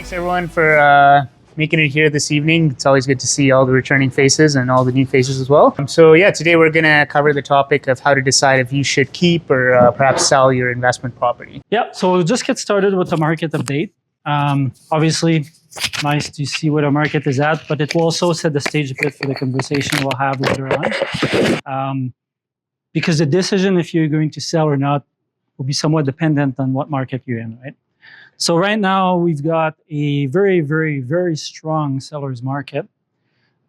Thanks everyone for making it here this evening. It's always good to see all the returning faces and all the new faces as well. So yeah, today we're going to cover the topic of how to decide if you should keep or perhaps sell your investment property. Yeah, so we'll just get started with the market update. Obviously, nice to see where the market is at, but it will also set the stage a bit for the conversation we'll have later on. Because the decision if you're going to sell or not will be somewhat dependent on what market you're in, right? So right now, we've got a very, very, very strong seller's market.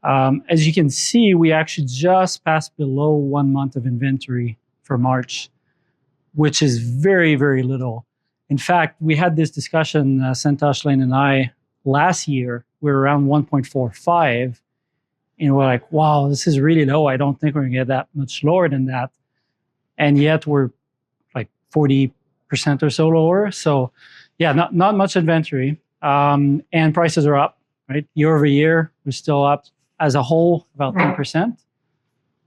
As you can see, we actually just passed below 1 month of inventory for March, which is very, very little. In fact, we had this discussion, Santhosh, Layne, and I, last year. We were around 1.45, and we're like, wow, this is really low. I don't think we're going to get that much lower than that. And yet we're like 40% or so lower. So yeah, not much inventory. And prices are up, right? Year over year, we're still up as a whole about 10%.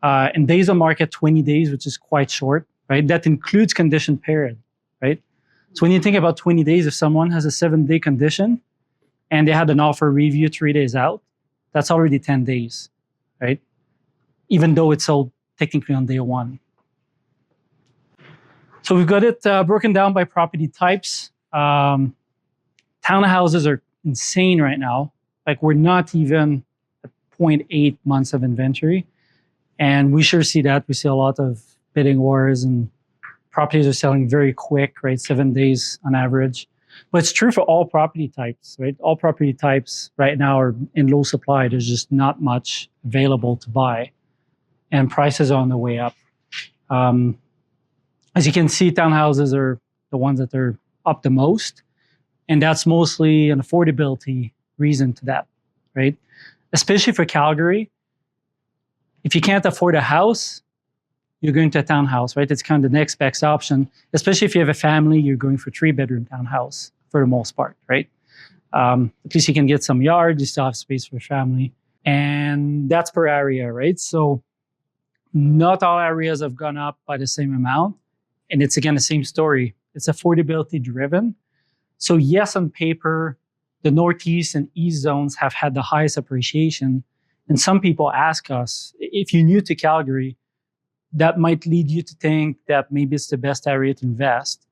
And days on market, 20 days, which is quite short, right? That includes condition period, right? So when you think about 20 days, if someone has a 7-day condition and they had an offer review 3 days out, that's already 10 days, right? Even though it's sold technically on day one. So we've got it broken down by property types. Townhouses are insane right now. Like we're not even at 0.8 months of inventory. And we sure see that. We see a lot of bidding wars and properties are selling very quick, right? 7 days on average. But it's true for all property types, right? All property types right now are in low supply. There's just not much available to buy. And prices are on the way up. As you can see, townhouses are the ones that are up the most. And that's mostly an affordability reason to that, right? Especially for Calgary. If you can't afford a house, you're going to a townhouse, right? It's kind of the next best option. Especially if you have a family, you're going for 3-bedroom townhouse for the most part, right? At least you can get some yard, you still have space for a family. And that's per area, right? So not all areas have gone up by the same amount. And it's again the same story. It's affordability driven. So yes, on paper, the Northeast and East zones have had the highest appreciation. And some people ask us, if you're new to Calgary, that might lead you to think that maybe it's the best area to invest.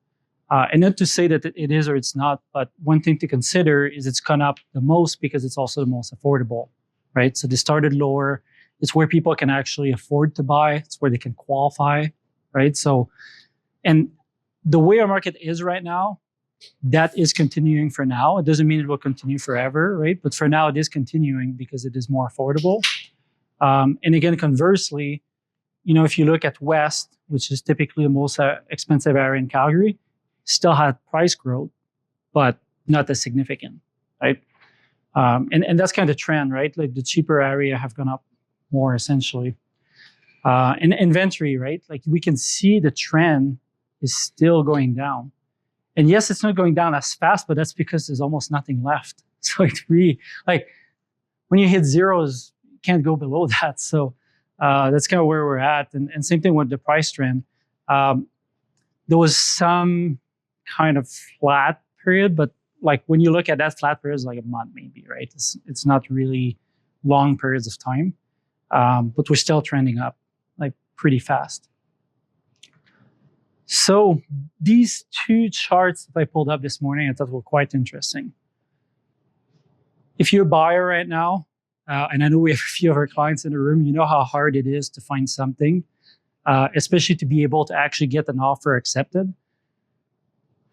And not to say that it is or it's not, but one thing to consider is it's gone up the most because it's also the most affordable, right? So they started lower. It's where people can actually afford to buy. It's where they can qualify, right? So, and the way our market is right now, that is continuing for now. It doesn't mean it will continue forever, right? But for now, it is continuing because it is more affordable. And again, conversely, you know, if you look at West, which is typically the most expensive area in Calgary, still had price growth, but not as significant, right? And that's kind of the trend, right? Like the cheaper area have gone up more essentially. And inventory, right? Like we can see the trend is still going down. And yes, it's not going down as fast, but that's because there's almost nothing left. So it really, like when you hit zeros, you can't go below that. So that's kind of where we're at. And same thing with the price trend. There was some kind of flat period, but like when you look at that flat period, it's like a month maybe, right? It's not really long periods of time, but we're still trending up like pretty fast. So these two charts that I pulled up this morning, I thought were quite interesting. If you're a buyer right now, and I know we have a few of our clients in the room, you know how hard it is to find something, especially to be able to actually get an offer accepted.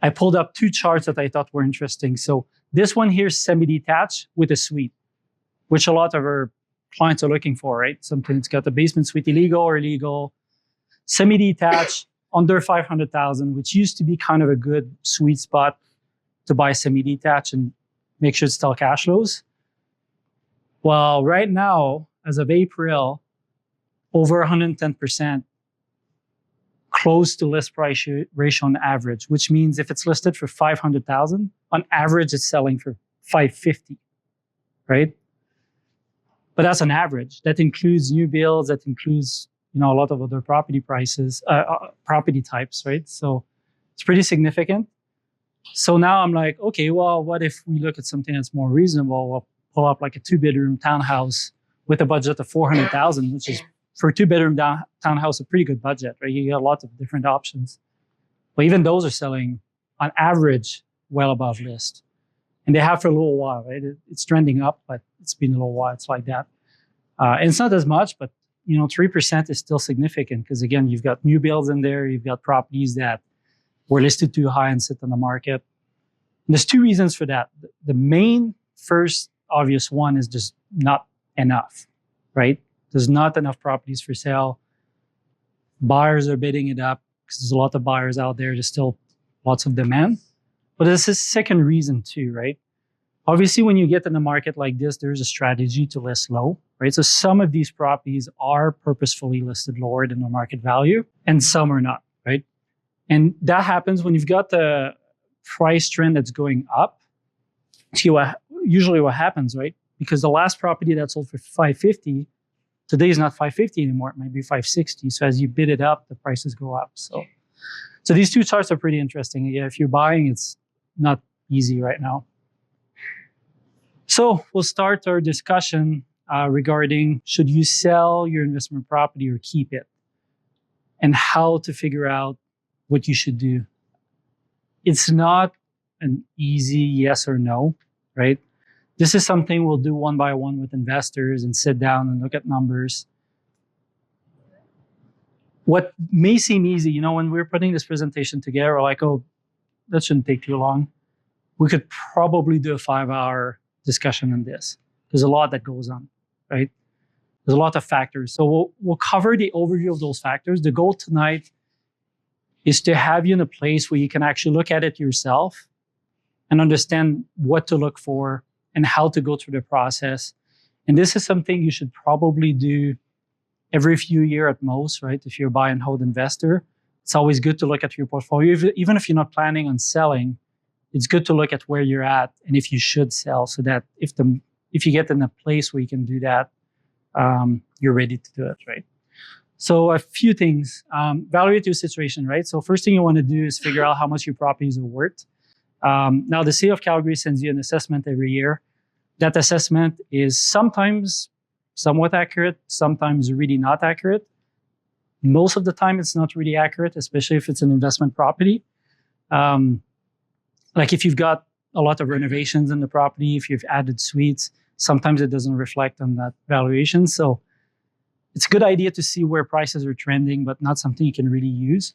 I pulled up two charts that I thought were interesting. So this one here is semi-detached with a suite, which a lot of our clients are looking for, right? Something that's got a basement suite, illegal or legal, semi-detached, under 500,000, which used to be kind of a good sweet spot to buy semi-detached and make sure it's still cash flows. Well, right now, as of April, over 110%, close to list price ratio on average, which means if it's listed for 500,000, on average, it's selling for 550, right? But that's an average. That includes new builds, that includes a lot of other property prices, property types, right? So it's pretty significant. So now I'm like, okay, well, what if we look at something that's more reasonable? We'll pull up like a 2-bedroom townhouse with a budget of 400,000, which is for a 2-bedroom townhouse a pretty good budget, right? You got lots of different options, but even those are selling on average well above list, and they have for a little while, right? It's trending up, but it's been a little while. It's like that, and it's not as much, but 3% is still significant because again, you've got new builds in there, you've got properties that were listed too high and sit on the market. And there's two reasons for that. The main first obvious one is just not enough, right? There's not enough properties for sale. Buyers are bidding it up because there's a lot of buyers out there. There's still lots of demand. But there's a second reason too, right? Obviously, when you get in a market like this, there's a strategy to list low, right? So some of these properties are purposefully listed lower than the market value, and some are not, right? And that happens when you've got the price trend that's going up. See usually what happens, right? Because the last property that sold for 550, today is not 550 anymore. It might be 560. So as you bid it up, the prices go up. So these two charts are pretty interesting. Yeah, if you're buying, it's not easy right now. So we'll start our discussion regarding should you sell your investment property or keep it, and how to figure out what you should do. It's not an easy yes or no, right? This is something we'll do one by one with investors and sit down and look at numbers. What may seem easy, when we're putting this presentation together, we're like, oh, that shouldn't take too long. We could probably do a 5-hour discussion on this. There's a lot that goes on, right? There's a lot of factors. So we'll cover the overview of those factors. The goal tonight is to have you in a place where you can actually look at it yourself and understand what to look for and how to go through the process. And this is something you should probably do every few years at most, right? If you're a buy and hold investor, it's always good to look at your portfolio. Even if you're not planning on selling, it's good to look at where you're at and if you should sell, so that if you get in a place where you can do that, you're ready to do it, right? So a few things, evaluate your situation, right? So first thing you want to do is figure out how much your properties are worth. Now the City of Calgary sends you an assessment every year. That assessment is sometimes somewhat accurate, sometimes really not accurate. Most of the time it's not really accurate, especially if it's an investment property. Like if you've got a lot of renovations in the property, if you've added suites, sometimes it doesn't reflect on that valuation. So it's a good idea to see where prices are trending, but not something you can really use.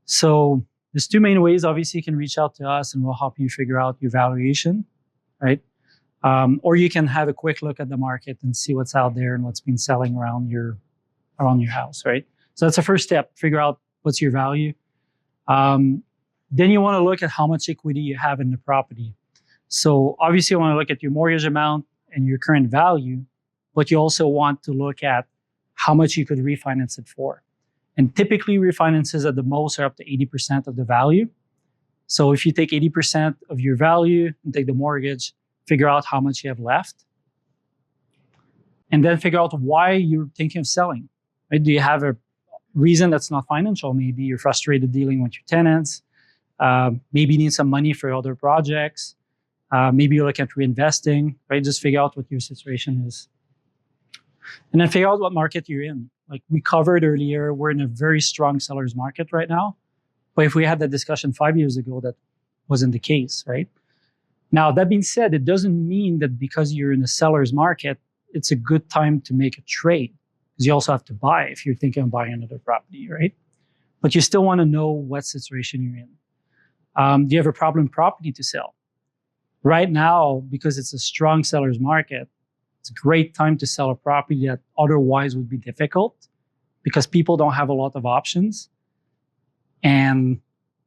So there's two main ways. Obviously, you can reach out to us and we'll help you figure out your valuation, right? Or you can have a quick look at the market and see what's out there and what's been selling around your house, right? So that's the first step, figure out what's your value. Then you want to look at how much equity you have in the property. So obviously you want to look at your mortgage amount and your current value, but you also want to look at how much you could refinance it for. And typically refinances at the most are up to 80% of the value. So if you take 80% of your value and take the mortgage, figure out how much you have left, and then figure out why you're thinking of selling. Right? Do you have a reason that's not financial? Maybe you're frustrated dealing with your tenants. Maybe you need some money for other projects. Maybe you're looking at reinvesting, right? Just figure out what your situation is. And then figure out what market you're in. Like we covered earlier, we're in a very strong seller's market right now. But if we had that discussion 5 years ago, that wasn't the case, right? Now, that being said, it doesn't mean that because you're in a seller's market, it's a good time to make a trade. Because you also have to buy if you're thinking of buying another property, right? But you still want to know what situation you're in. Do you have a problem property to sell? Right now, because it's a strong seller's market, it's a great time to sell a property that otherwise would be difficult because people don't have a lot of options. And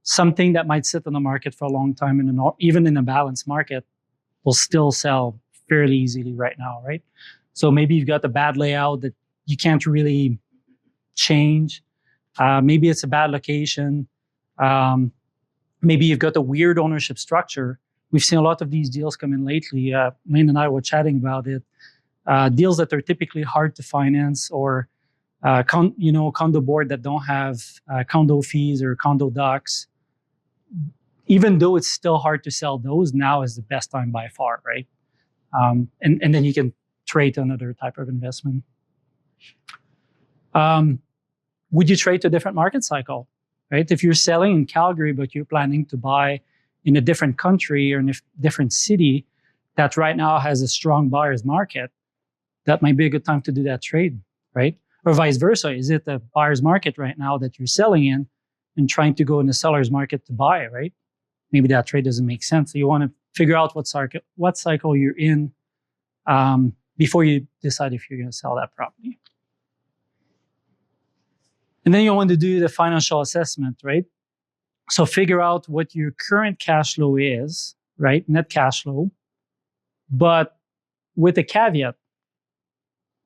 something that might sit on the market for a long time, even in a balanced market, will still sell fairly easily right now, right? So maybe you've got a bad layout that you can't really change. Maybe it's a bad location. Maybe you've got a weird ownership structure. We've seen a lot of these deals come in lately. Layne and I were chatting about it. Deals that are typically hard to finance, or condo board that don't have condo fees or condo docs. even though it's still hard to sell those, now is the best time by far, right? And then you can trade another type of investment. Would you trade to a different market cycle, right? If you're selling in Calgary, but you're planning to buy in a different country or in a different city that right now has a strong buyer's market, that might be a good time to do that trade, right? Or vice versa. Is it the buyer's market right now that you're selling in and trying to go in the seller's market to buy, right? Maybe that trade doesn't make sense. So you want to figure out what cycle you're in before you decide if you're going to sell that property. And then you want to do the financial assessment, right? So figure out what your current cash flow is, right? Net cash flow. But with a caveat,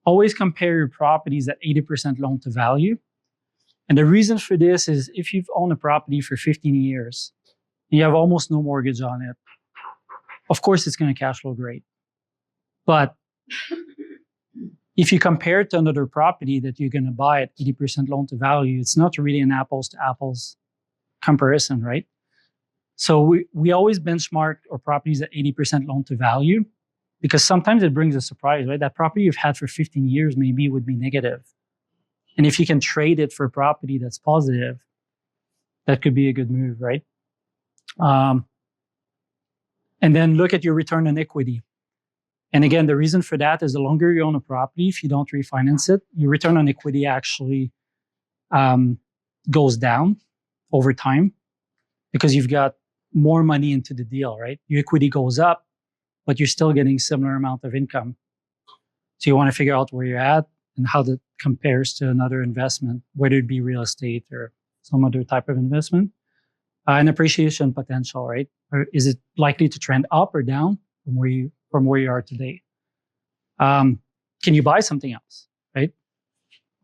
always compare your properties at 80% loan to value. And the reason for this is if you've owned a property for 15 years, and you have almost no mortgage on it, of course it's going to cash flow great. But if you compare it to another property that you're going to buy at 80% loan to value, it's not really an apples to apples comparison, right? So we always benchmark our properties at 80% loan to value because sometimes it brings a surprise, right? That property you've had for 15 years maybe would be negative. And if you can trade it for a property that's positive, that could be a good move, right? And then look at your return on equity. And again, the reason for that is the longer you own a property, if you don't refinance it, your return on equity actually goes down over time because you've got more money into the deal, right? Your equity goes up, but you're still getting similar amount of income. So you want to figure out where you're at and how that compares to another investment, whether it be real estate or some other type of investment. And appreciation potential, right? Or is it likely to trend up or down from where you are today? Can you buy something else, right?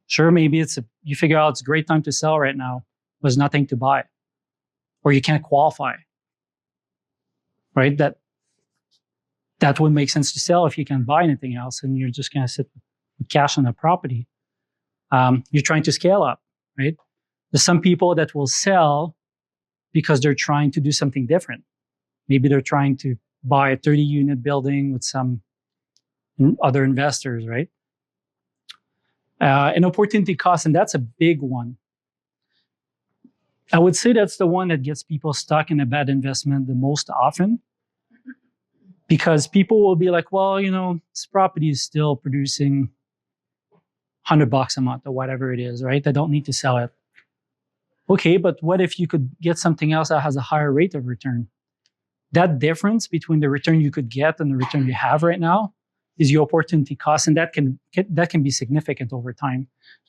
Sure, maybe you figure out it's a great time to sell right now, but there's nothing to buy, or you can't qualify, right? That would make sense to sell if you can't buy anything else, and you're just going to sit with cash on a property. You're trying to scale up, right? There's some people that will sell because they're trying to do something different. Maybe they're trying to buy a 30-unit building with some other investors, right? An opportunity cost, and that's a big one. I would say that's the one that gets people stuck in a bad investment the most often, because people will be like, well, this property is still producing $100 a month or whatever it is, right? I don't need to sell it. Okay, but what if you could get something else that has a higher rate of return? That difference between the return you could get and the return you have right now is your opportunity cost, and that can be significant over time.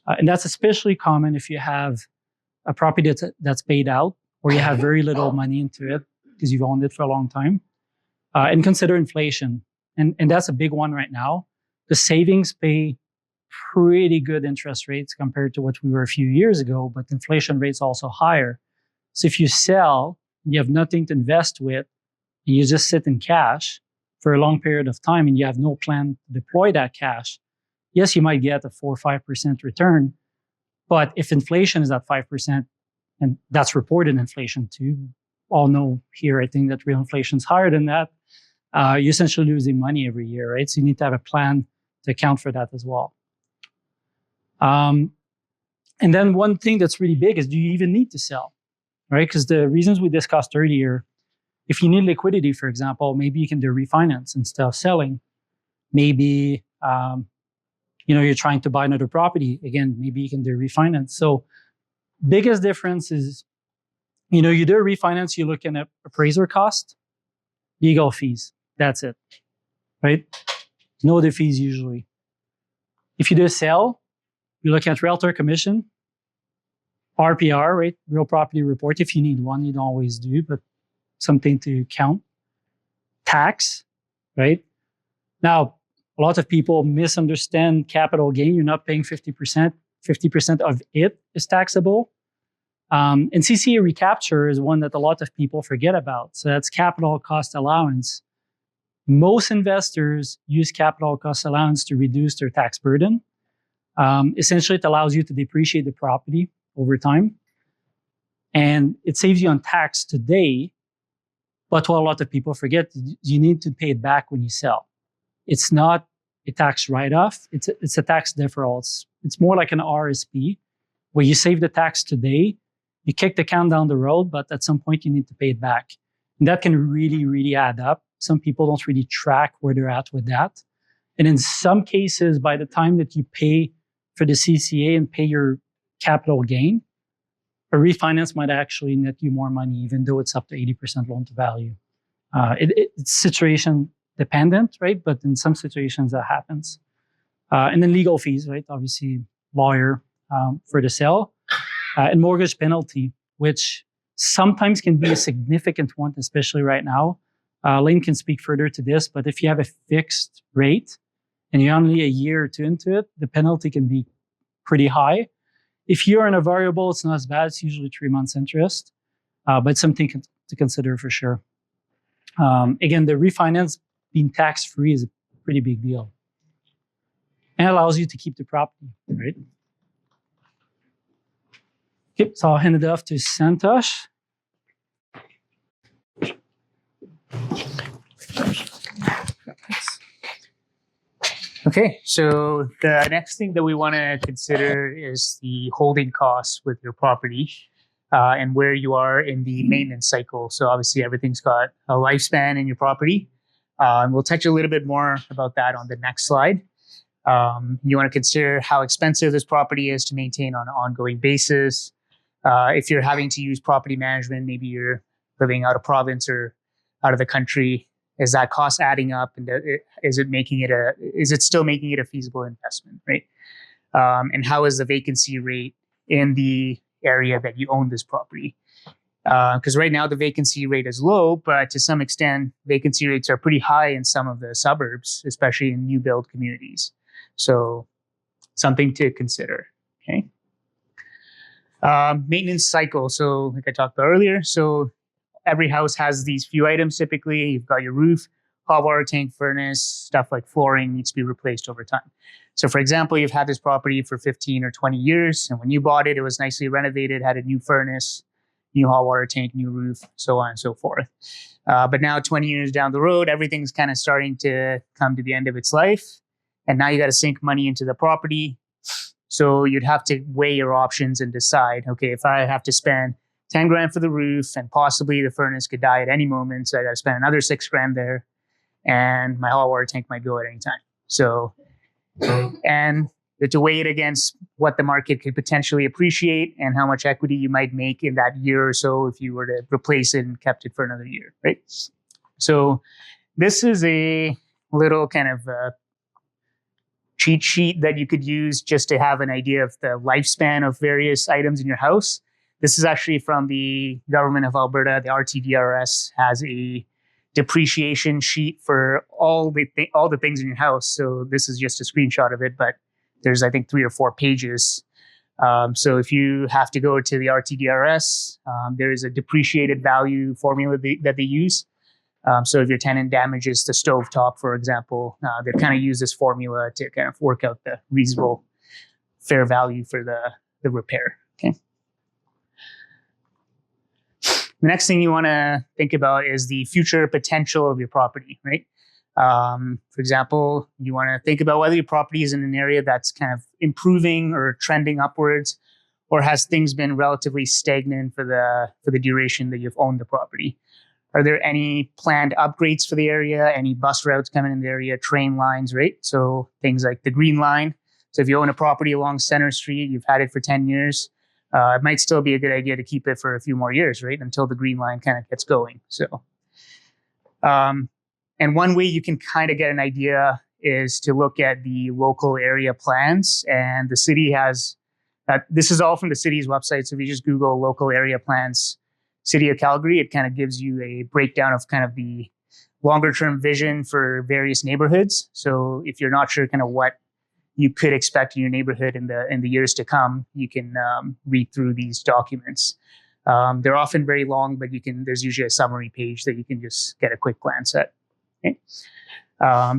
And that's especially common if you have a property that's paid out, or you have very little money into it because you've owned it for a long time. And consider inflation, and that's a big one right now. The savings pay pretty good interest rates compared to what we were a few years ago, but inflation rates also higher. So if you sell, you have nothing to invest with, and you just sit in cash for a long period of time, and you have no plan to deploy that cash, yes, you might get a 4 or 5% return, but if inflation is at 5%, and that's reported inflation too, all know here, I think that real inflation is higher than that, you're essentially losing money every year, right? So you need to have a plan to account for that as well. And then one thing that's really big is, do you even need to sell, right? Because the reasons we discussed earlier, if you need liquidity, for example, maybe you can do refinance instead of selling. Maybe, you're trying to buy another property. Again, maybe you can do refinance. So biggest difference is, you do a refinance, you're looking at appraiser cost, legal fees. That's it, right? No other fees usually. If you do a sale, you're looking at realtor commission, RPR, right? Real property report. If you need one, you don't always do, but something to count. Tax, right? Now, a lot of people misunderstand capital gain. You're not paying 50%. 50% of it is taxable. And CCA recapture is one that a lot of people forget about. So that's capital cost allowance. Most investors use capital cost allowance to reduce their tax burden. Essentially, it allows you to depreciate the property over time. And it saves you on tax today, But what a lot of people forget, you need to pay it back when you sell. It's not a tax write-off. It's a tax deferral. It's more like an RSP, where you save the tax today, you kick the can down the road, but at some point you need to pay it back. And that can really, really add up. Some people don't really track where they're at with that. And in some cases, by the time that you pay for the CCA and pay your capital gain, a refinance might actually net you more money, even though it's up to 80% loan to value. It's situation dependent, right? But in some situations that happens. And then legal fees, right? Obviously, lawyer for the sale. And mortgage penalty, which sometimes can be a significant one, especially right now. Layne can speak further to this, but if you have a fixed rate and you're only a year or two into it, the penalty can be pretty high. If you're in a variable, it's not as bad. It's usually 3 months interest, but something to consider for sure. Again, the refinance being tax-free is a pretty big deal and allows you to keep the property, right? Okay, so I'll hand it off to Santhosh. Okay, so the next thing that we want to consider is the holding costs with your property and where you are in the maintenance cycle. So obviously everything's got a lifespan in your property. And we'll touch a little bit more about that on the next slide. You want to consider how expensive this property is to maintain on an ongoing basis. If you're having to use property management, maybe you're living out of province or out of the country, is that cost adding up, and is it still making it a feasible investment, right? And how is the vacancy rate in the area that you own this property? Because right now the vacancy rate is low, but to some extent vacancy rates are pretty high in some of the suburbs, especially in new build communities. So something to consider. Okay. Maintenance cycle. So like I talked about earlier, so every house has these few items typically. You've got your roof, hot water tank, furnace, stuff like flooring needs to be replaced over time. So for example, you've had this property for 15 or 20 years, and when you bought it, it was nicely renovated, had a new furnace, new hot water tank, new roof, so on and so forth. But now 20 years down the road, everything's kind of starting to come to the end of its life. And now you got to sink money into the property. So you'd have to weigh your options and decide, okay, if I have to spend 10 grand for the roof and possibly the furnace could die at any moment, so I got to spend another 6 grand there, and my hot water tank might go at any time. So, and to weigh it against what the market could potentially appreciate and how much equity you might make in that year or so if you were to replace it and kept it for another year, right? So this is a little kind of cheat sheet that you could use just to have an idea of the lifespan of various items in your house. This is actually from the government of Alberta. The RTDRS has a depreciation sheet for all the things in your house. So this is just a screenshot of it, but there's, I think, 3 or 4 pages. So if you have to go to the RTDRS, there is a depreciated value formula that they use. So if your tenant damages the stovetop, for example, they kind of use this formula to kind of work out the reasonable fair value for the repair. Okay. The next thing you want to think about is the future potential of your property, right? For example, you want to think about whether your property is in an area that's kind of improving or trending upwards, or has things been relatively stagnant for the duration that you've owned the property. Are there any planned upgrades for the area? Any bus routes coming in the area, train lines, right? So things like the Green Line. So if you own a property along Center Street, you've had it for 10 years, it might still be a good idea to keep it for a few more years, right? Until the Green Line kind of gets going. So, and one way you can kind of get an idea is to look at the local area plans. And the city has, this is all from the city's website. So if you just Google local area plans, City of Calgary, it kind of gives you a breakdown of kind of the longer term vision for various neighborhoods. So if you're not sure kind of what you could expect in your neighborhood in the years to come, you can read through these documents. They're often very long, but there's usually a summary page that you can just get a quick glance at. Okay.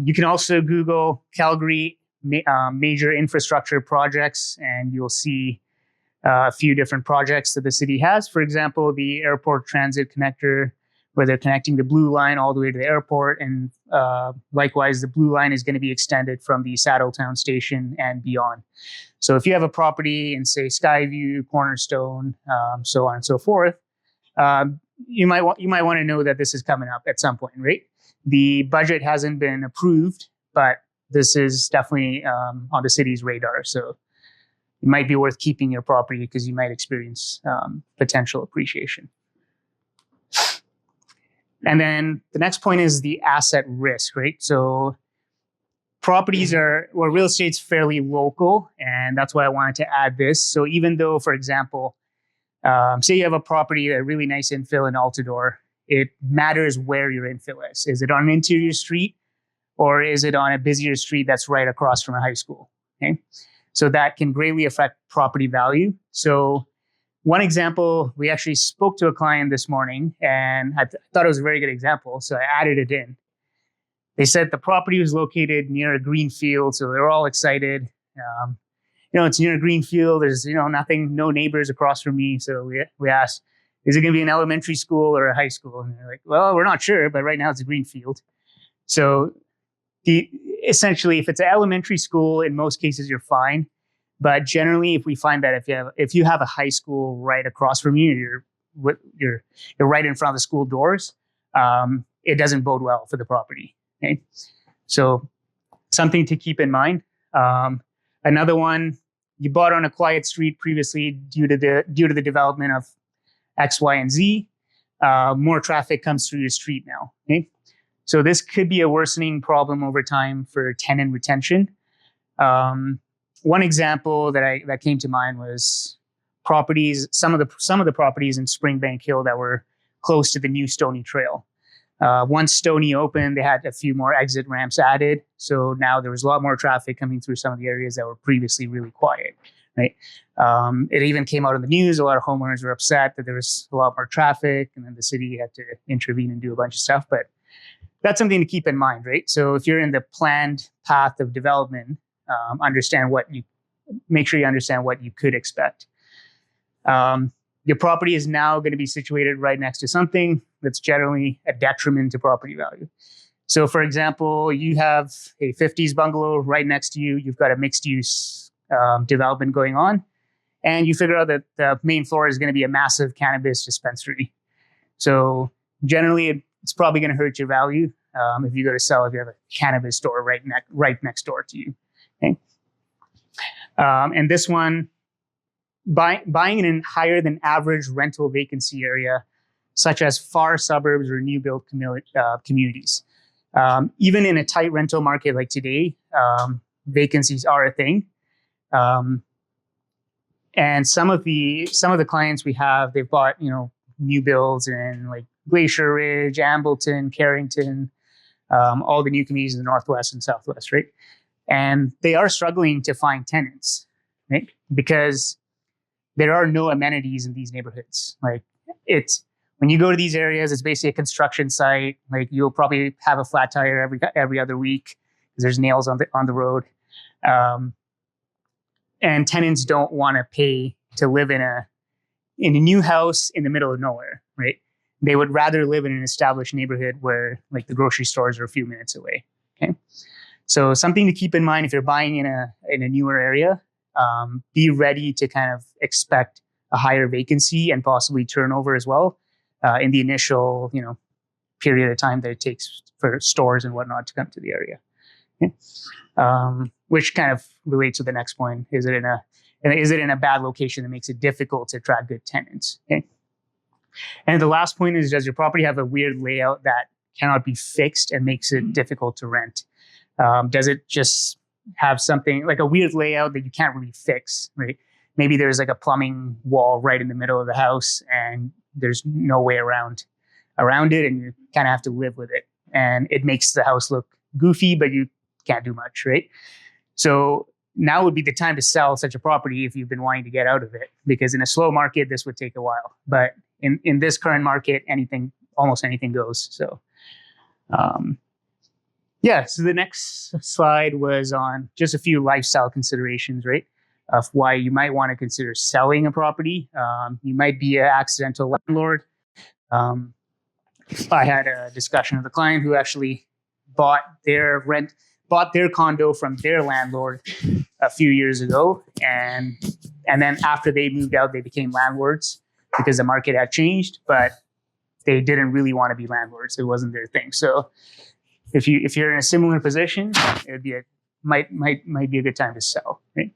You can also Google Calgary major infrastructure projects, and you'll see a few different projects that the city has. For example, the airport transit connector where they're connecting the blue line all the way to the airport. And likewise, the blue line is going to be extended from the Saddletown station and beyond. So if you have a property in, say, Skyview, Cornerstone, so on and so forth, you might want to know that this is coming up at some point, right? The budget hasn't been approved, but this is definitely on the city's radar. So it might be worth keeping your property because you might experience potential appreciation. And then the next point is the asset risk, right? So properties real estate's fairly local, and that's why I wanted to add this. So even though, for example, say you have a property, a really nice infill in Altadore, it matters where your infill is. Is it on an interior street, or is it on a busier street that's right across from a high school? Okay, so that can greatly affect property value. So one example, we actually spoke to a client this morning, and I thought it was a very good example, so I added it in. They said the property was located near a green field, so they were all excited. It's near a green field. There's, nothing, no neighbors across from me. So we asked, is it going to be an elementary school or a high school? And they're like, well, we're not sure, but right now it's a green field. So essentially, if it's an elementary school, in most cases, you're fine. But generally, if we find that if you have a high school right across from you, you're right in front of the school doors, it doesn't bode well for the property. Okay, so something to keep in mind. Another one, you bought on a quiet street previously due to the development of X, Y, and Z. More traffic comes through your street now. Okay, so this could be a worsening problem over time for tenant retention. One example that came to mind was properties. Some of the properties in Springbank Hill that were close to the new Stony Trail. Once Stony opened, they had a few more exit ramps added. So now there was a lot more traffic coming through some of the areas that were previously really quiet, right? It even came out in the news. A lot of homeowners were upset that there was a lot more traffic, and then the city had to intervene and do a bunch of stuff. But that's something to keep in mind, right? So if you're in the planned path of development, make sure you understand what you could expect. Your property is now going to be situated right next to something that's generally a detriment to property value. So, for example, you have a 50s bungalow right next to you. You've got a mixed-use development going on, and you figure out that the main floor is going to be a massive cannabis dispensary. So, generally, it's probably going to hurt your value if you go to sell if you have a cannabis store right next door to you. Okay, and this one. Buying in a higher than average rental vacancy area, such as far suburbs or new build communities. Even in a tight rental market like today, vacancies are a thing. And some of the clients we have, they've bought new builds in like Glacier Ridge, Ambleton, Carrington, all the new communities in the Northwest and Southwest, right? And they are struggling to find tenants, right? Because there are no amenities in these neighborhoods. Like when you go to these areas, it's basically a construction site. Like you'll probably have a flat tire every other week because there's nails on the road. And tenants don't want to pay to live in a new house in the middle of nowhere, right? They would rather live in an established neighborhood where like the grocery stores are a few minutes away. Okay, so something to keep in mind if you're buying in a newer area. Be ready to kind of expect a higher vacancy and possibly turnover as well in the initial, period of time that it takes for stores and whatnot to come to the area. Okay? Which kind of relates to the next point: is it in a bad location that makes it difficult to attract good tenants? Okay. And the last point is: does your property have a weird layout that cannot be fixed and makes it difficult to rent? Does it just have something like a weird layout that you can't really fix, right? Maybe there's like a plumbing wall right in the middle of the house and there's no way around it, and you kind of have to live with it. And it makes the house look goofy, but you can't do much, right? So now would be the time to sell such a property if you've been wanting to get out of it, because in a slow market, this would take a while. But in this current market, almost anything goes. So, so the next slide was on just a few lifestyle considerations, right? Of why you might want to consider selling a property. You might be an accidental landlord. I had a discussion with a client who actually bought their condo from their landlord a few years ago, and then after they moved out, they became landlords because the market had changed, but they didn't really want to be landlords. It wasn't their thing. So if you're in a similar position, it'd be might be a good time to sell, right?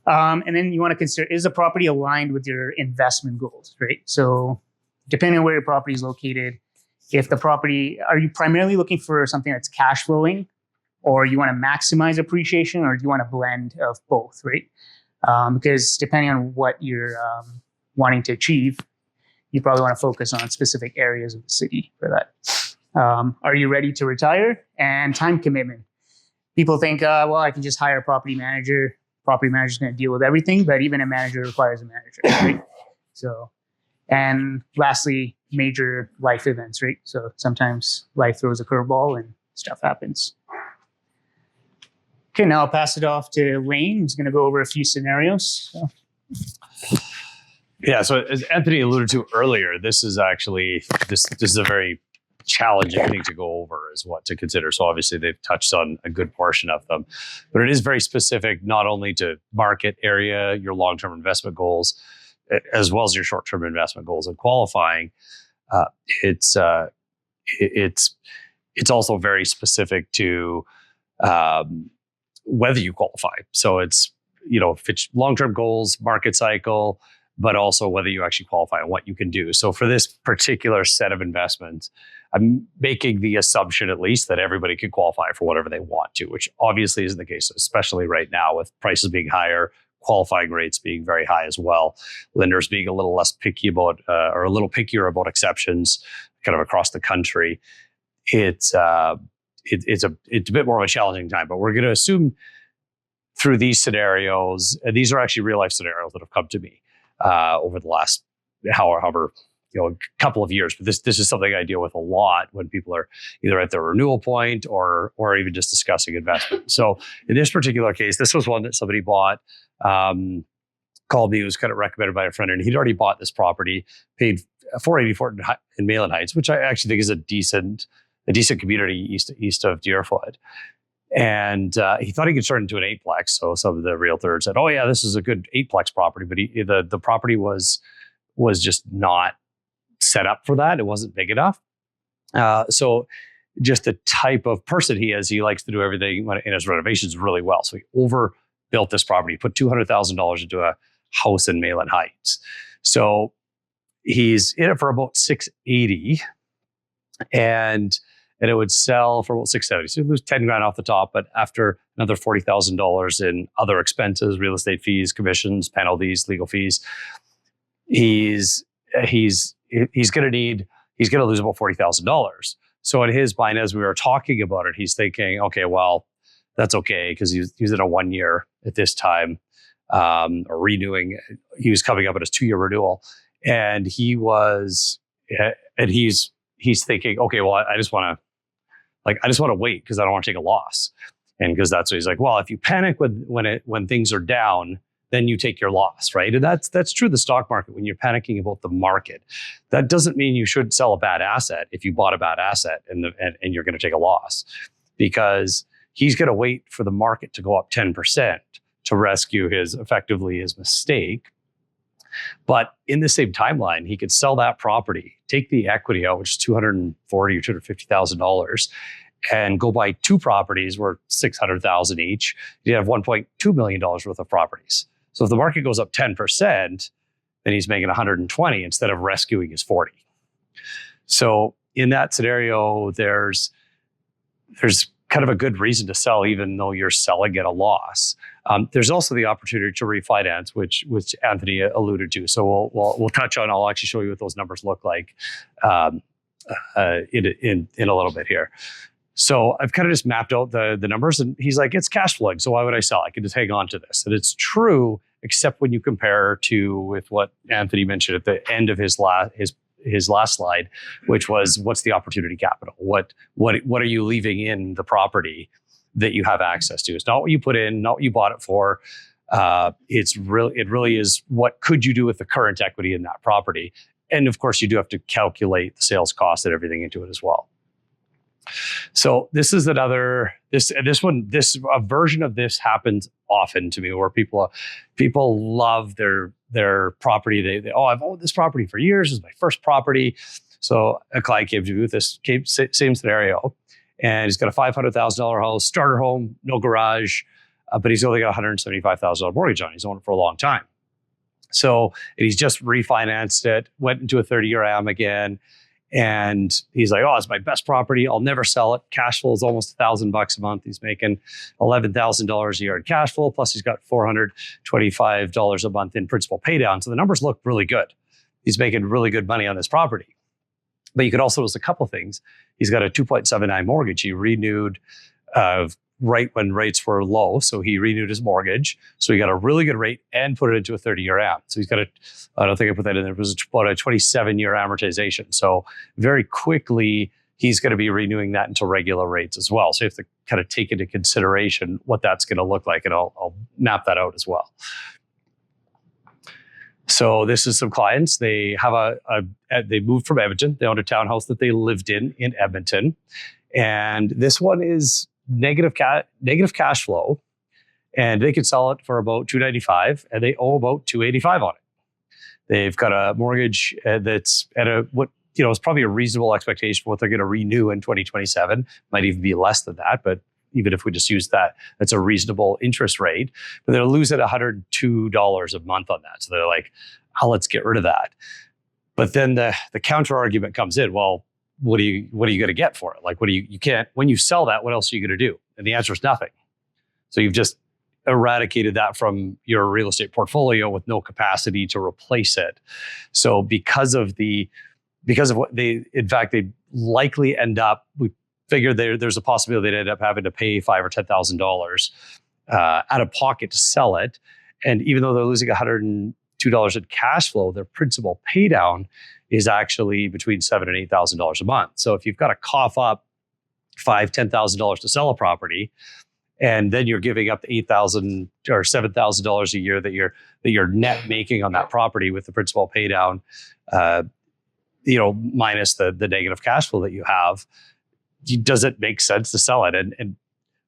And then you want to consider, is the property aligned with your investment goals, right? So depending on where your property is located, are you primarily looking for something that's cash flowing, or you want to maximize appreciation, or do you want a blend of both, right? Because depending on what you're wanting to achieve, you probably want to focus on specific areas of the city for that. Are you ready to retire? And time commitment. People think, well, I can just hire a property manager. Property manager is going to deal with everything, but even a manager requires a manager, right? So, and lastly, major life events, right? So sometimes life throws a curveball and stuff happens. Okay, now I'll pass it off to Layne, who's going to go over a few scenarios. Yeah, so as Anthony alluded to earlier, this is actually this is a very challenging thing to go over, is what to consider. So obviously they've touched on a good portion of them, but it is very specific not only to market area, your long-term investment goals, as well as your short-term investment goals and qualifying. It's also very specific to whether you qualify. So it's, if it's long-term goals, market cycle, but also whether you actually qualify and what you can do. So for this particular set of investments, I'm making the assumption at least that everybody can qualify for whatever they want to, which obviously isn't the case, especially right now with prices being higher, qualifying rates being very high as well, lenders being a little less picky about, or a little pickier about exceptions kind of across the country. It's a bit more of a challenging time, but we're going to assume through these scenarios, and these are actually real life scenarios that have come to me over the last however a couple of years. But this is something I deal with a lot when people are either at their renewal point or even just discussing investment. So in this particular case, this was one that somebody bought, called me. It was kind of recommended by a friend, and he'd already bought this property, paid $484 in Mayland Heights, which I actually think is a decent community east of Deerfoot. And he thought he could turn it into an 8-plex. So some of the realtors said, "Oh yeah, this is a good 8-plex property," but the property was just not set up for that. It wasn't big enough. So just the type of person he is, he likes to do everything in his renovations really well. So he overbuilt this property, put $200,000 into a house in Mayland Heights. So he's in it for about $680, and it would sell for about $670. So you lose $10,000 off the top, but after another $40,000 in other expenses, real estate fees, commissions, penalties, legal fees, he's going to lose about $40,000. So in his mind, as we were talking about it, he's thinking, okay, well, that's okay, because he's in a 1 year at this time, or renewing. He was coming up at his 2-year renewal, and he's thinking, okay, well, I just want to wait because I don't want to take a loss. And because that's what he's like, well, if you panic when things are down, then you take your loss, right? And that's true of the stock market. When you're panicking about the market, that doesn't mean you should sell a bad asset if you bought a bad asset and you're going to take a loss, because he's going to wait for the market to go up 10% to rescue his mistake. But in the same timeline, he could sell that property, take the equity out, which is $240,000 or $250,000, and go buy 2 properties worth $600,000 each. You'd have $1.2 million worth of properties. So if the market goes up 10%, then he's making 120 instead of rescuing his 40. So in that scenario, there's kind of a good reason to sell, even though you're selling at a loss. There's also the opportunity to refinance, which Anthony alluded to. So we'll touch on. I'll actually show you what those numbers look like in a little bit here. So I've kind of just mapped out the numbers, and he's like, it's cash flowing, so why would I sell? I can just hang on to this. And it's true, except when you compare with what Anthony mentioned at the end of his last slide, which was, what's the opportunity capital? What are you leaving in the property that you have access to? It's not what you put in, not what you bought it for. It really is, what could you do with the current equity in that property? And of course, you do have to calculate the sales cost and everything into it as well. So this is a version of this happens often to me, where people love their property. I've owned this property for years. This is my first property. So a client came to me with this same scenario, and he's got a $500,000 house, starter home, no garage, but he's only got a $175,000 mortgage on it. He's owned it for a long time. So and he's just refinanced it, went into a 30-year AM again. And he's like, it's my best property. I'll never sell it. Cash flow is almost $1,000 a month. He's making $11,000 a year in cash flow. Plus he's got $425 a month in principal pay down. So the numbers look really good. He's making really good money on this property. But you could also list a couple of things. He's got a 2.79 mortgage. He renewed right when rates were low. So he renewed his mortgage. So he got a really good rate and put it into a 30-year AM. So he's got I don't think I put that in there. It was about a 27-year amortization. So very quickly, he's going to be renewing that into regular rates as well. So you have to kind of take into consideration what that's going to look like. And I'll map that out as well. So this is some clients. They have they moved from Edmonton. They owned a townhouse that they lived in Edmonton. And this one is negative cash flow, and they could sell it for about $295, and they owe about $285 on it. They've got a mortgage that's at is probably a reasonable expectation for what they're going to renew in 2027. Might even be less than that, but even if we just use that, that's a reasonable interest rate. But they're losing $102 a month on that. So they're like, let's get rid of that. But then the counter argument comes in. Well, what are you going to get for it? Like, you can't, when you sell that, what else are you going to do? And the answer is nothing. So you've just eradicated that from your real estate portfolio with no capacity to replace it. So because of what they likely end up, we figured there's a possibility they'd end up having to pay $5,000 or $10,000 out of pocket to sell it. And even though they're losing $102 in cash flow, their principal pay down is actually between $7,000 and $8,000 a month. So if you've got to cough up $5,000, $10,000 to sell a property, and then you're giving up the $8,000 or $7,000 a year that you're net making on that property with the principal pay down, minus the negative cash flow that you have, does it make sense to sell it? And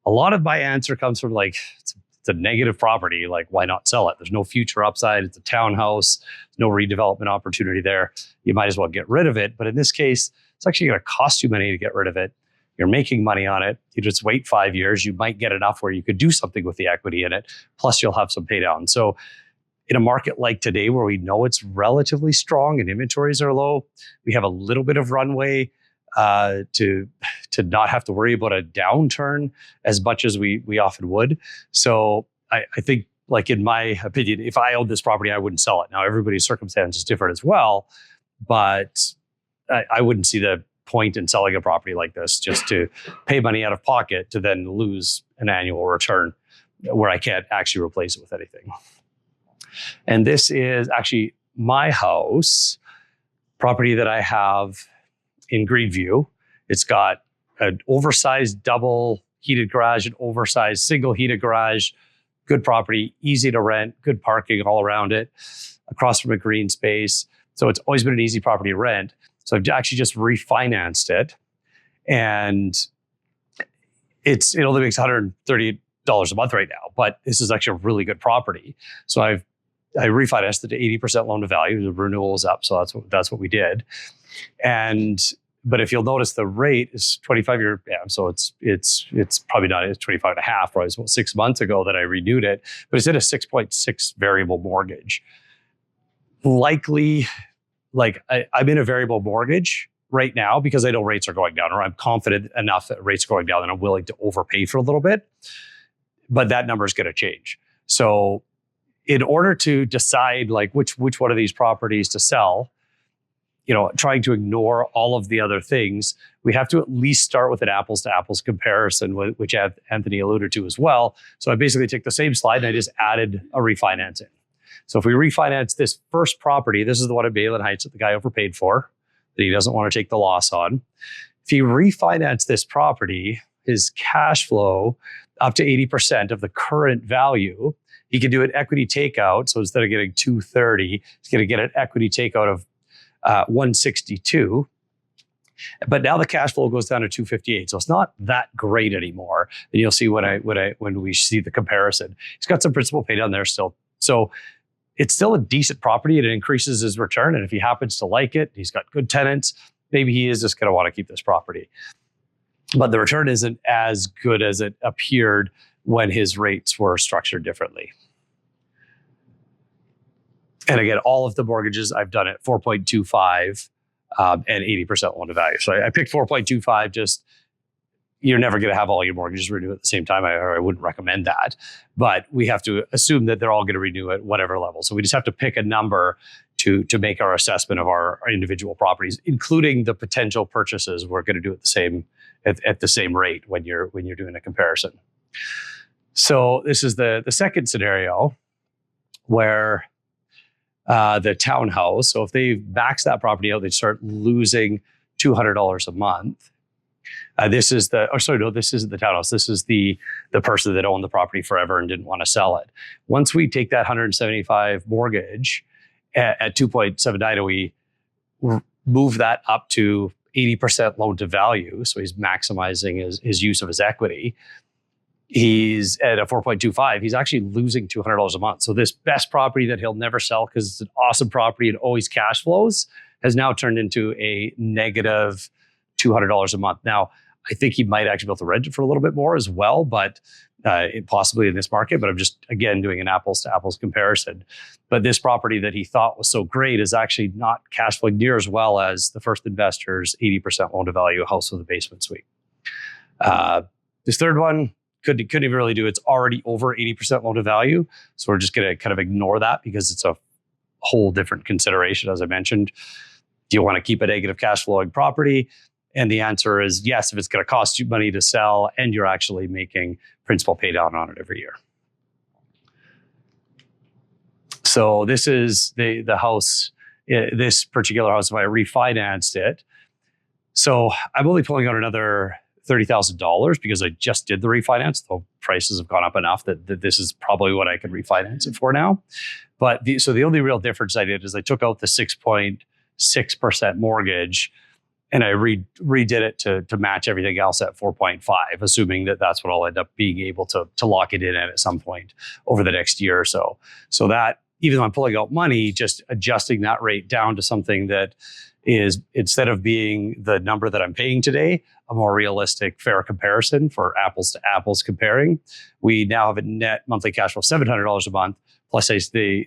a lot of my answer comes from like, it's a negative property. Like, why not sell it? There's no future upside. It's a townhouse. There's no redevelopment opportunity there. You might as well get rid of it. But in this case, it's actually going to cost you money to get rid of it. You're making money on it. You just wait 5 years. You might get enough where you could do something with the equity in it. Plus, you'll have some pay down. So in a market like today, where we know it's relatively strong and inventories are low, we have a little bit of runway to not have to worry about a downturn as much as we often would. So I think, like, in my opinion, if I owned this property, I wouldn't sell it. Now, everybody's circumstance is different as well, but I wouldn't see the point in selling a property like this just to pay money out of pocket to then lose an annual return where I can't actually replace it with anything. And this is actually my house property that I have in Greenview. It's got an oversized double heated garage, an oversized single heated garage, good property, easy to rent, good parking all around it, across from a green space. So it's always been an easy property to rent. So I've actually just refinanced it, and it only makes $130 a month right now, but this is actually a really good property. So I refinanced it to 80% loan to value. The renewal is up, so that's what we did. But if you'll notice, the rate is 25-year AM, so it's probably not, it's 25 and a half, probably it's about 6 months ago that I renewed it, but it's at a 6.6 variable mortgage. Likely, like, I'm in a variable mortgage right now because I know rates are going down, or I'm confident enough that rates are going down and I'm willing to overpay for a little bit, but that number is going to change. So in order to decide like which one of these properties to sell, trying to ignore all of the other things, we have to at least start with an apples to apples comparison, which Anthony alluded to as well. So I basically take the same slide and I just added a refinancing. So if we refinance this first property, this is the one at Bayland Heights that the guy overpaid for, that he doesn't want to take the loss on. If he refinance this property, his cash flow up to 80% of the current value, he can do an equity takeout. So instead of getting $230, he's going to get an equity takeout of 162. But now the cash flow goes down to 258, so it's not that great anymore. And you'll see when we see the comparison, he's got some principal pay down there still. So it's still a decent property, and it increases his return. And if he happens to like it, he's got good tenants, maybe he is just going to want to keep this property. But the return isn't as good as it appeared when his rates were structured differently. And again, all of the mortgages I've done at 4.25 and 80% loan to value. So I picked 4.25. Just, you're never going to have all your mortgages renew at the same time. I wouldn't recommend that. But we have to assume that they're all going to renew at whatever level. So we just have to pick a number to make our assessment of our individual properties, including the potential purchases. We're going to do it at the same rate when you're doing a comparison. So this is the second scenario where the townhouse. So if they max that property out, they start losing $200 a month. This isn't the townhouse. This is the person that owned the property forever and didn't want to sell it. Once we take that 175 mortgage at 2.79, we move that up to 80% loan to value. So he's maximizing his use of his equity. He's at a 4.25. He's actually losing $200 a month. So this best property that he'll never sell because it's an awesome property and always cash flows has now turned into a negative $200 a month. Now, I think he might actually be able to rent it for a little bit more as well, but possibly in this market. But I'm just, again, doing an apples to apples comparison. But this property that he thought was so great is actually not cash flowing near as well as the first investor's 80% loan to value house with a basement suite. This third one, couldn't even really do. It's already over 80% loan to value. So we're just going to kind of ignore that because it's a whole different consideration. As I mentioned, do you want to keep a negative cash flowing property? And the answer is yes, if it's going to cost you money to sell and you're actually making principal pay down on it every year. So this is the house, this particular house, if I refinanced it. So I'm only pulling out another $30,000 because I just did the refinance. The prices have gone up enough that this is probably what I could refinance it for now. But so the only real difference I did is I took out the 6.6% mortgage and I redid it to match everything else at 4.5, assuming that that's what I'll end up being able to lock it in at some point over the next year or so. So that, even though I'm pulling out money, just adjusting that rate down to something that is, instead of being the number that I'm paying today, a more realistic, fair comparison for apples to apples comparing. We now have a net monthly cash flow of $700 a month, plus the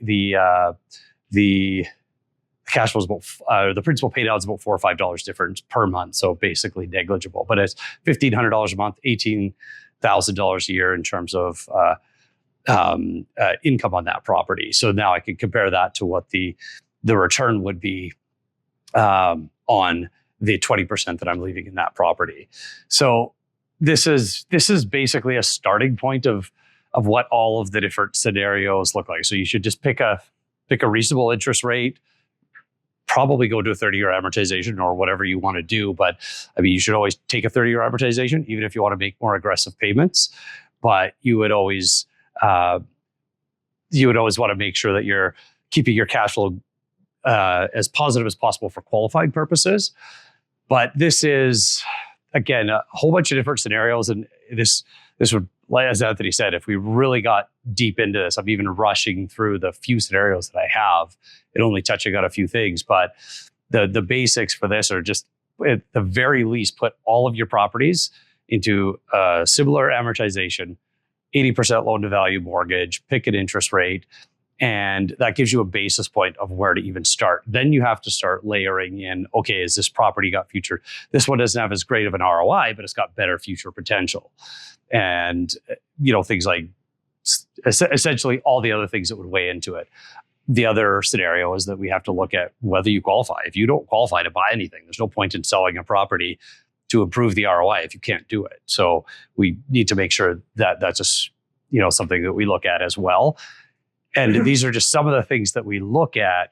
cash flow is about, the principal pay down is about $4 or $5 difference per month. So basically negligible, but it's $1,500 a month, $18,000 a year in terms of income on that property. So now I can compare that to what the return would be on the 20% that I'm leaving in that property. So this is basically a starting point of what all of the different scenarios look like. So you should just pick a reasonable interest rate, probably go to a 30-year amortization or whatever you want to do. But I mean, you should always take a 30-year amortization, even if you want to make more aggressive payments. But you would always want to make sure that you're keeping your cash flow as positive as possible for qualifying purposes. But this is, again, a whole bunch of different scenarios. And this would, as Anthony said, if we really got deep into this, I'm even rushing through the few scenarios that I have and only touching on a few things. But the basics for this are just, at the very least, put all of your properties into a similar amortization, 80% loan to value mortgage, pick an interest rate, and that gives you a basis point of where to even start. Then you have to start layering in, okay, is this property got future? This one doesn't have as great of an ROI, but it's got better future potential. And, things like essentially all the other things that would weigh into it. The other scenario is that we have to look at whether you qualify. If you don't qualify to buy anything, there's no point in selling a property to improve the ROI if you can't do it. So we need to make sure that that's just, something that we look at as well. And these are just some of the things that we look at,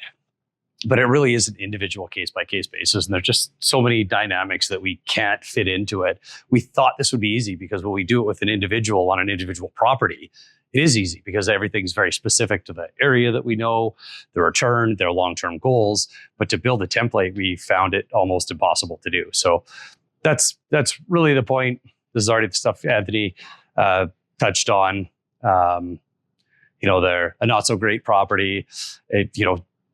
but it really is an individual case by case basis. And there's just so many dynamics that we can't fit into it. We thought this would be easy because when we do it with an individual on an individual property, it is easy because everything's very specific to the area that we know, the return, their long-term goals. But to build a template, we found it almost impossible to do. So that's really the point. This is already the stuff Anthony touched on. They're a not so great property.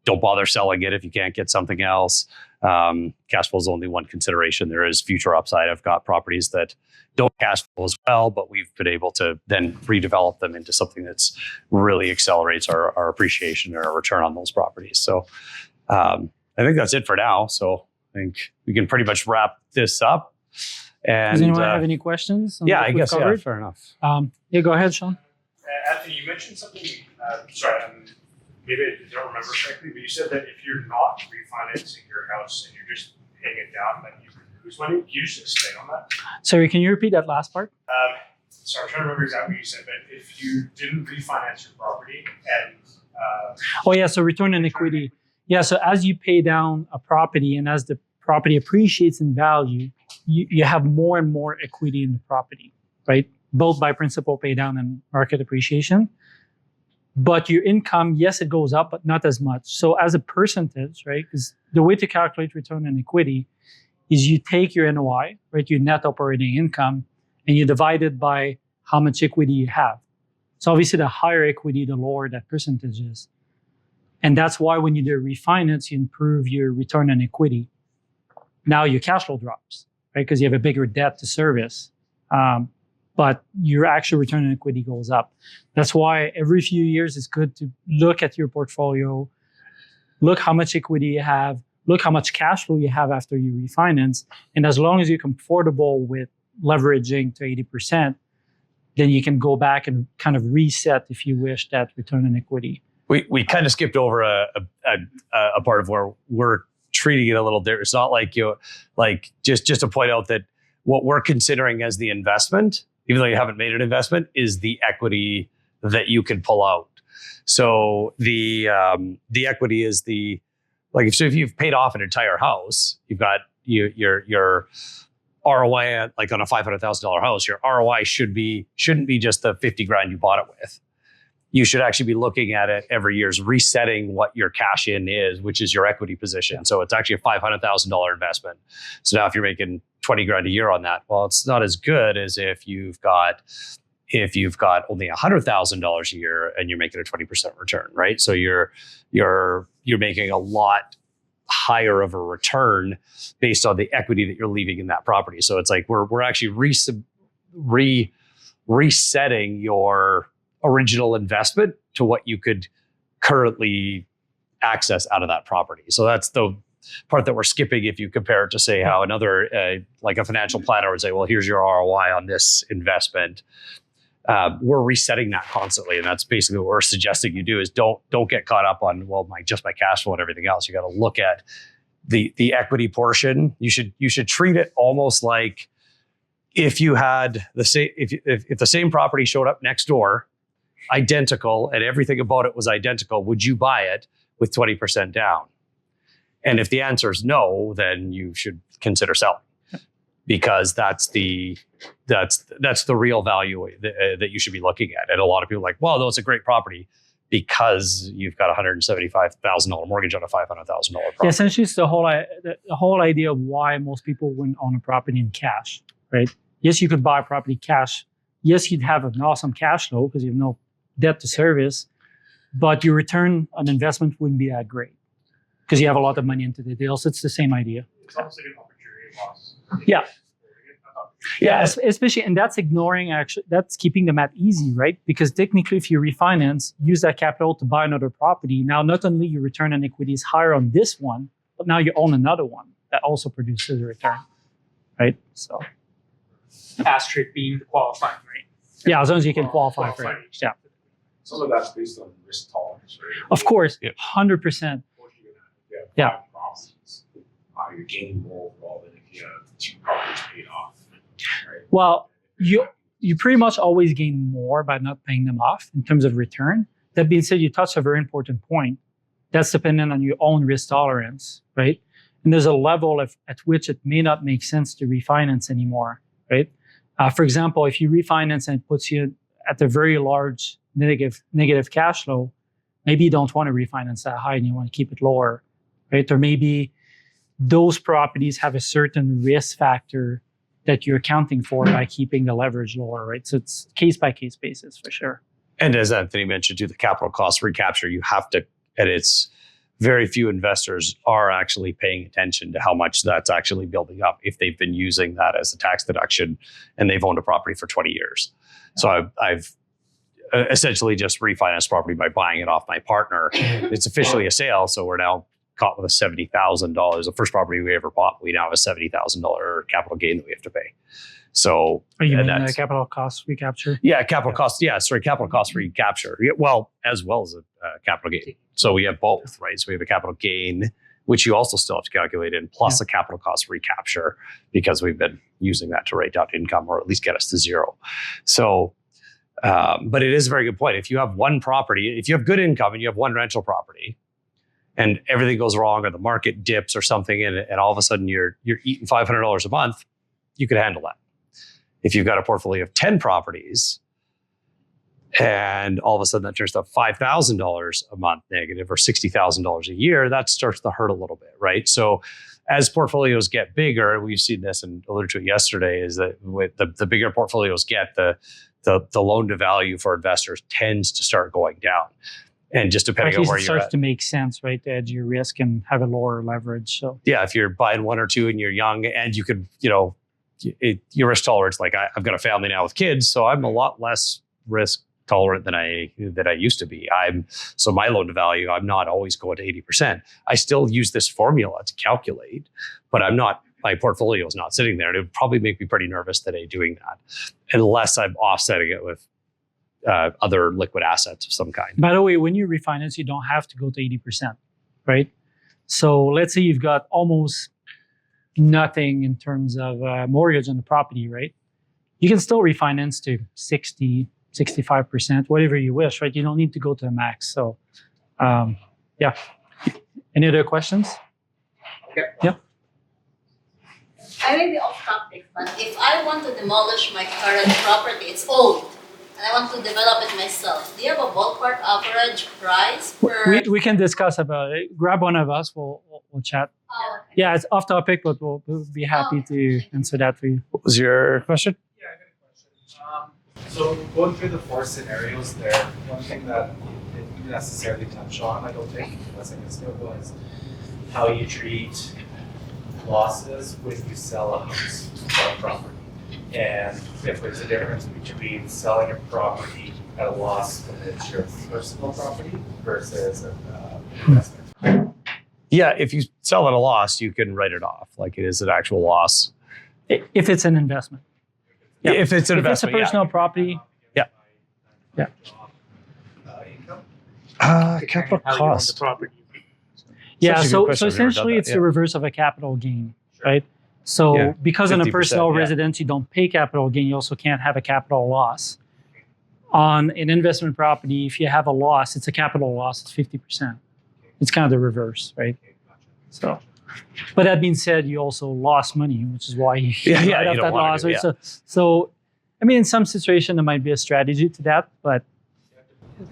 Don't bother selling it if you can't get something else. Cash flow is only one consideration. There is future upside. I've got properties that don't cash flow as well, but we've been able to then redevelop them into something that's really accelerates our appreciation or our return on those properties. So I think that's it for now. So I think we can pretty much wrap this up. And does anyone have any questions? Yeah, I guess fair enough. Go ahead, Sean. Anthony, you mentioned something. Maybe I don't remember correctly, but you said that if you're not refinancing your house and you're just paying it down, then you can lose money. Can you just explain on that? Sorry, can you repeat that last part? Sorry, I'm trying to remember exactly what you said, but if you didn't refinance your property and so return on equity. Yeah, so as you pay down a property and as the property appreciates in value, you have more and more equity in the property, right? Both by principal pay down and market appreciation. But your income, yes, it goes up, but not as much. So as a percentage, right, because the way to calculate return on equity is you take your NOI, right, your net operating income, and you divide it by how much equity you have. So obviously the higher equity, the lower that percentage is. And that's why when you do a refinance, you improve your return on equity. Now your cash flow drops, right, because you have a bigger debt to service. But your actual return on equity goes up. That's why every few years it's good to look at your portfolio, look how much equity you have, look how much cash flow you have after you refinance. And as long as you're comfortable with leveraging to 80%, then you can go back and kind of reset, if you wish, that return on equity. We kind of skipped over a part of where we're treating it a little different. It's not like just to point out that what we're considering as the investment, even though you haven't made an investment, is the equity that you can pull out. So the equity is if you've paid off an entire house, you've got your ROI on a $500,000 house. Your ROI shouldn't be just the $50,000 you bought it with. You should actually be looking at it every year, resetting what your cash in is, which is your equity position. So it's actually a $500,000 investment. So now if you're making $20,000 a year on that, well, it's not as good as if you've got only $100,000 a year and you're making a 20% return, right? So you're making a lot higher of a return based on the equity that you're leaving in that property. So it's like we're actually resetting your original investment to what you could currently access out of that property. So that's the part that we're skipping if you compare it to, say, how another, like a financial planner would say, well, here's your ROI on this investment. We're resetting that constantly. And that's basically what we're suggesting you do is don't get caught up on, well, my cash flow and everything else. You got to look at the equity portion. You should treat it almost like if you had if the same property showed up next door, identical, and everything about it was identical, would you buy it with 20% down? And if the answer is no, then you should consider selling, because that's the real value that you should be looking at. And a lot of people are like, well, no, it's a great property because you've got a $175,000 mortgage on a $500,000 property. Yeah, essentially, it's the whole idea of why most people wouldn't own a property in cash, right? Yes, you could buy a property cash. Yes, you'd have an awesome cash flow because you have no debt to service, but your return on investment wouldn't be that great because you have a lot of money into the deal. So it's the same idea. It's almost like an opportunity loss. Yeah. Yeah, especially, and that's that's keeping them at easy, right? Because technically, if you refinance, use that capital to buy another property. Now, not only your return on equity is higher on this one, but now you own another one that also produces a return, right? So, Asterisk being the qualifying rate. Yeah, as long as you can qualify for it. Yeah. Some of that's based on risk tolerance, right? Of course, Yeah. 100%. Yeah. Properties, you're gaining more overall than if you have 2 properties paid off. Right? Well, you pretty much always gain more by not paying them off in terms of return. That being said, you touched a very important point. That's dependent on your own risk tolerance, right? And there's a level at which it may not make sense to refinance anymore, right? For example, if you refinance and it puts you at a very large negative cash flow, maybe you don't want to refinance that high and you want to keep it lower, right? Or maybe those properties have a certain risk factor that you're accounting for by keeping the leverage lower, right? So it's case by case basis for sure. And as Anthony mentioned, to the capital cost recapture, you have to, and it's very few investors are actually paying attention to how much that's actually building up if they've been using that as a tax deduction and they've owned a property for 20 years. So I've essentially just refinanced property by buying it off my partner. It's officially a sale, so we're now caught with a $70,000. The first property we ever bought, we now have a $70,000 capital gain that we have to pay. So are you mean the capital cost recapture? Yeah, capital cost. Yeah, sorry, capital cost recapture. Yeah, well as a capital gain. So we have both, right? So we have a capital gain, which you also still have to calculate in, plus a capital cost recapture, because we've been using that to write down income or at least get us to zero. So, but it is a very good point. If you have one property, if you have good income and you have one rental property, and everything goes wrong or the market dips or something, and all of a sudden you're eating $500 a month, you could handle that. If you've got a portfolio of 10 properties and all of a sudden that turns to $5,000 a month negative or $60,000 a year, that starts to hurt a little bit, right? So as portfolios get bigger, we've seen this and alluded to it yesterday, is that with the bigger portfolios get, the loan to value for investors tends to start going down. And just depending on where it you're starts to make sense, right? To hedge your risk and have a lower leverage. So yeah, if you're buying one or two and you're young and you could, your risk tolerance, like I've got a family now with kids, so I'm a lot less risk tolerant than I used to be. So my loan to value, I'm not always going to 80%. I still use this formula to calculate, but my portfolio is not sitting there. It would probably make me pretty nervous today doing that, unless I'm offsetting it with other liquid assets of some kind. By the way, when you refinance, you don't have to go to 80%, right? So let's say you've got almost nothing in terms of mortgage on the property, right? You can still refinance to 60, 65%, whatever you wish, right? You don't need to go to a max. So, yeah. Any other questions? Okay. Yeah. I may be off topic, but if I want to demolish my current property, it's old, and I want to develop it myself, do you have a ballpark average price per? We can discuss about it. Grab one of us. We'll chat. Oh, okay. Yeah, it's off topic, but we'll be happy to answer that for you. What was your question? Yeah, I got a question. So going through the four scenarios there, one thing that you didn't necessarily touch on, I don't think, unless I missed it, was how you treat losses when you sell a house or a property. And if there's a difference between selling a property at a loss when it's your personal property versus an investment. Yeah, if you sell at a loss, you can write it off like it is an actual loss. If it's an investment. Yeah. If it's an investment, if it's a personal property. Yeah. Yeah. Income? Capital How you own the cost. property. Yeah, Such a good so question. I've never done essentially that, it's the reverse of a capital gain, Sure. right? So Yeah, because on a 50%, personal yeah. residence, you don't pay capital gain, you also can't have a capital loss. On an investment property, if you have a loss, it's a capital loss, it's 50%. It's kind of the reverse, right? Okay, gotcha. So, but that being said, you also lost money, which is why you Yeah, write off you don't that wanna loss, do- right? So, I mean, in some situation, there might be a strategy to that, but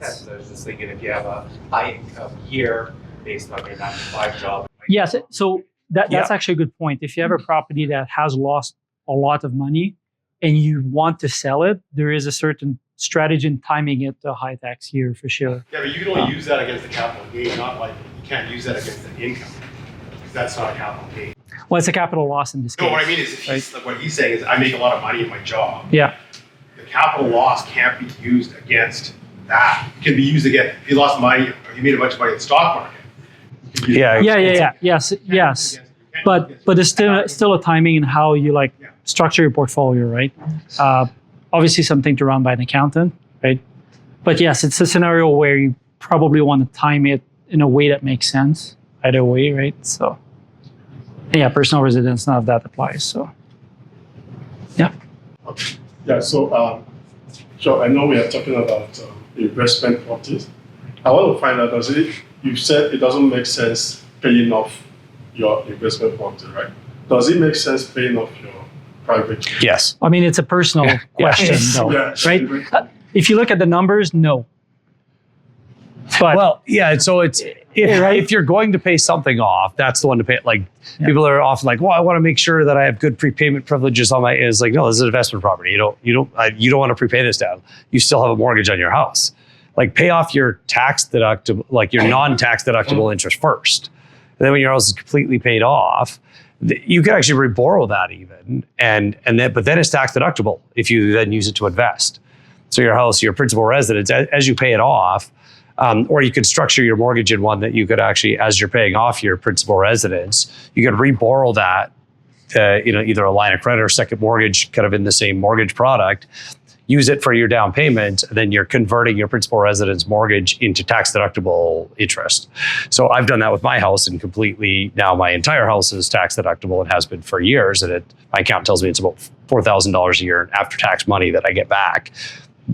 So I was just thinking, if you have a high income year based on your 9-to-5 job. yes, so that's actually a good point. If you have a property that has lost a lot of money and you want to sell it, there is a certain strategy in timing it to a high tax year for sure. Yeah, but you can only use that against the capital gain, not like you can't use that against the income. That's not a capital gain. Well, it's a capital loss in this case. No, what I mean is, if he's, like what he's saying is, I make a lot of money in my job. Yeah. The capital loss can't be used against that. It can be used against if you lost money or you made a bunch of money in the stock market. Yeah. Yes. But there's still a timing in how you structure your portfolio, right? Obviously something to run by an accountant, right? But yes, it's a scenario where you probably want to time it in a way that makes sense either way, right? So yeah, personal residence, none of that applies. So yeah. Yeah, so I know we are talking about investment properties. I want to find out, you said it doesn't make sense paying off your investment property, right? Does it make sense paying off your private? Yes. I mean, it's a personal question though, Yeah. right? if you look at the numbers, no. But Well, yeah. So it's Right. if you're going to pay something off, that's the one to pay. Like people are often like, well, I want to make sure that I have good prepayment privileges on my. It's like, no, this is an investment property. You don't want to prepay this down. You still have a mortgage on your house. Like pay off your tax deductible, like your non-tax deductible interest first. And then when your house is completely paid off, you can actually re-borrow that even, but then it's tax deductible if you then use it to invest. So your house, your principal residence, as you pay it off. Or you could structure your mortgage in one that you could actually, as you're paying off your principal residence, you could re-borrow that, either a line of credit or second mortgage, kind of in the same mortgage product. Use it for your down payment, and then you're converting your principal residence mortgage into tax deductible interest. So I've done that with my house, and completely now my entire house is tax deductible and has been for years. And my account tells me it's about $4,000 a year after tax money that I get back,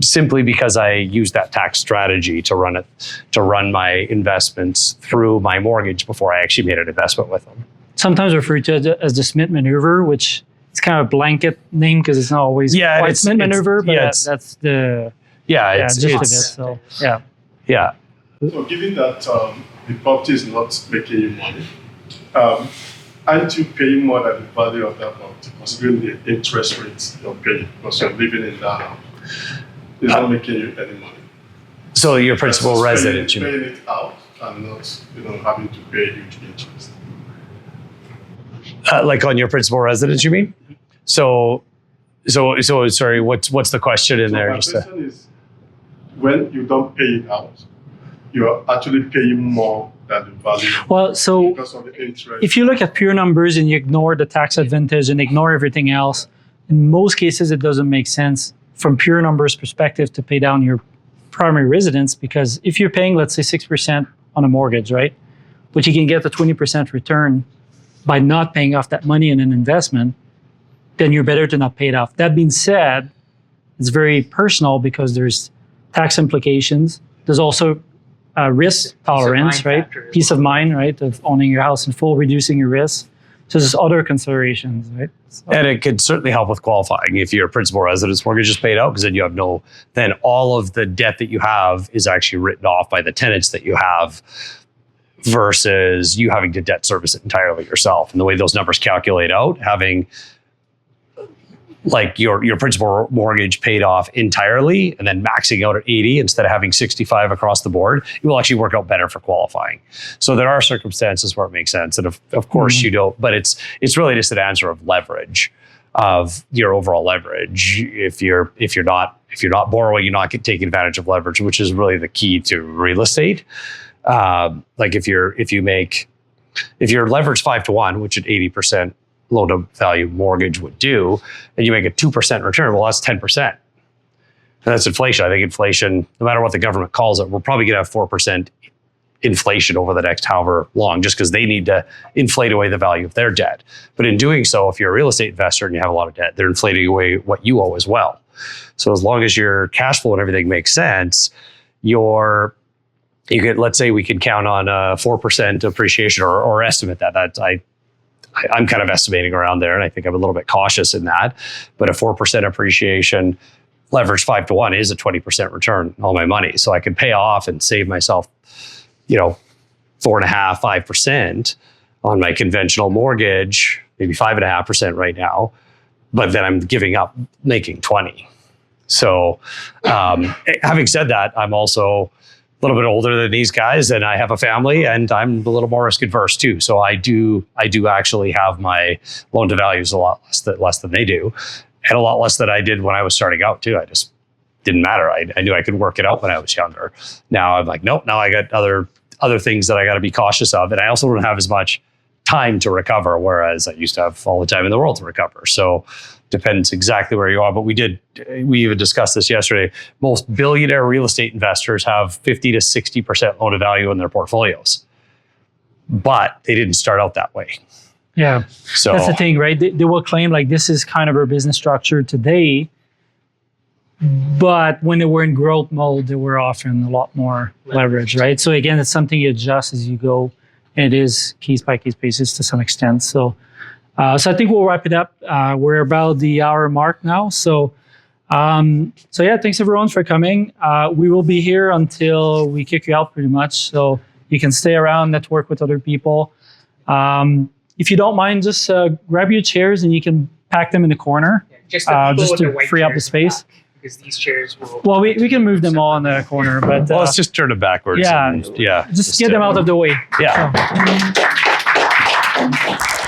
simply because I use that tax strategy to run my investments through my mortgage before I actually made an investment with them. sometimes referred to as the Smith maneuver, which it's kind of a blanket name because it's not always quite Smith maneuver, but that's the gist of it. So yeah. So given that the property is not making you money, aren't you paying more than the value of that property, considering the interest rates you're paying because you're living in that house? It's not making you any money. So your principal residence, paying it out and not, having to pay huge interest. Like on your principal residence, you mean? So sorry. What's the question in there? My question is, when you don't pay it out, you're actually paying more than the value. Well, so because of the interest. if you look at pure numbers and you ignore the tax advantage and ignore everything else, in most cases it doesn't make sense from pure numbers perspective to pay down your primary residence, because if you're paying, let's say 6% on a mortgage, right? But you can get a 20% return by not paying off that money in an investment, then you're better to not pay it off. That being said, it's very personal because there's tax implications. There's also risk tolerance, right? Peace of mind, right? Of owning your house in full, reducing your risk. So there's other considerations, right? So. And it could certainly help with qualifying if your principal residence mortgage is paid out, because then you have then all of the debt that you have is actually written off by the tenants that you have, versus you having to debt service it entirely yourself. And the way those numbers calculate out, having like your principal mortgage paid off entirely and then maxing out at 80 instead of having 65 across the board, it will actually work out better for qualifying. So there are circumstances where it makes sense. And of course you don't, but it's really just an answer of leverage, of your overall leverage. If you're not borrowing, you're not taking advantage of leverage, which is really the key to real estate. Like if you're leveraged 5-to-1, which at 80% loan to value mortgage would do, and you make a 2% return, well, that's 10%. And that's inflation. I think inflation, no matter what the government calls it, we're probably going to have 4% inflation over the next however long, just because they need to inflate away the value of their debt. But in doing so, if you're a real estate investor and you have a lot of debt, they're inflating away what you owe as well. So as long as your cash flow and everything makes sense, let's say we can count on 4% appreciation or estimate that. I'm kind of estimating around there, and I think I'm a little bit cautious in that. But a 4% appreciation, leverage 5-to-1 is a 20% return on my money. So I can pay off and save myself, 4.5-5% on my conventional mortgage, maybe 5.5% right now. But then I'm giving up making 20. So having said that, I'm also a little bit older than these guys, and I have a family, and I'm a little more risk adverse too. So I do actually have my loan to values a lot less than they do, and a lot less than I did when I was starting out too. I just didn't matter. I knew I could work it out when I was younger. Now I'm like, nope. Now I got other things that I got to be cautious of, and I also don't have as much time to recover, whereas I used to have all the time in the world to recover. So depends exactly where you are. But we even discussed this yesterday. Most billionaire real estate investors have 50 to 60% loan to value in their portfolios, but they didn't start out that way. Yeah, so that's the thing, right? They will claim like this is kind of our business structure today, but when they were in growth mode, they were offering a lot more leverage, right? So again, it's something you adjust as you go, and it is case by case basis to some extent. So I think we'll wrap it up. We're about the hour mark now. So So yeah, thanks everyone for coming. We will be here until we kick you out pretty much. So you can stay around, network with other people. If you don't mind, just grab your chairs and you can pack them in the corner. Just, the people just with to the white free up the chairs in space. back, because these chairs will. Well, we can move them all in the corner, but Well, let's just turn it backwards. yeah. and- yeah. just get them out of the way. Yeah. So.